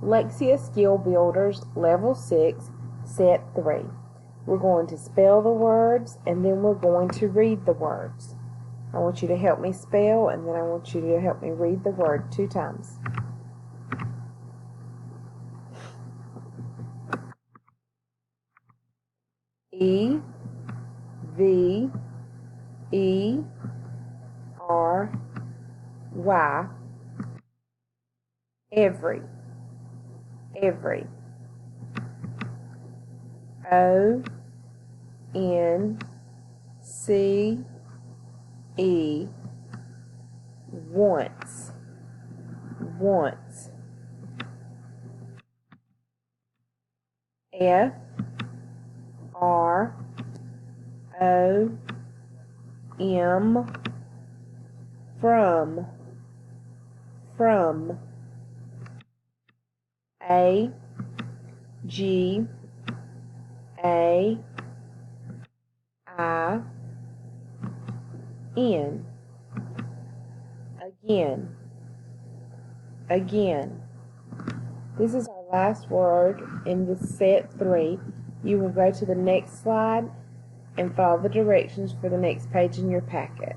Lexia Skill Builders, Level 6, Set 3. We're going to spell the words, and then we're going to read the words. I want you to help me spell, and then I want you to help me read the word 2 times. E, V, E, R, Y, every, every. O, N, C, E, once, once. F, R, O, M, from, A, G, A, I, N, again, again. This is our last word in the set 3. You will go to the next slide and follow the directions for the next page in your packet.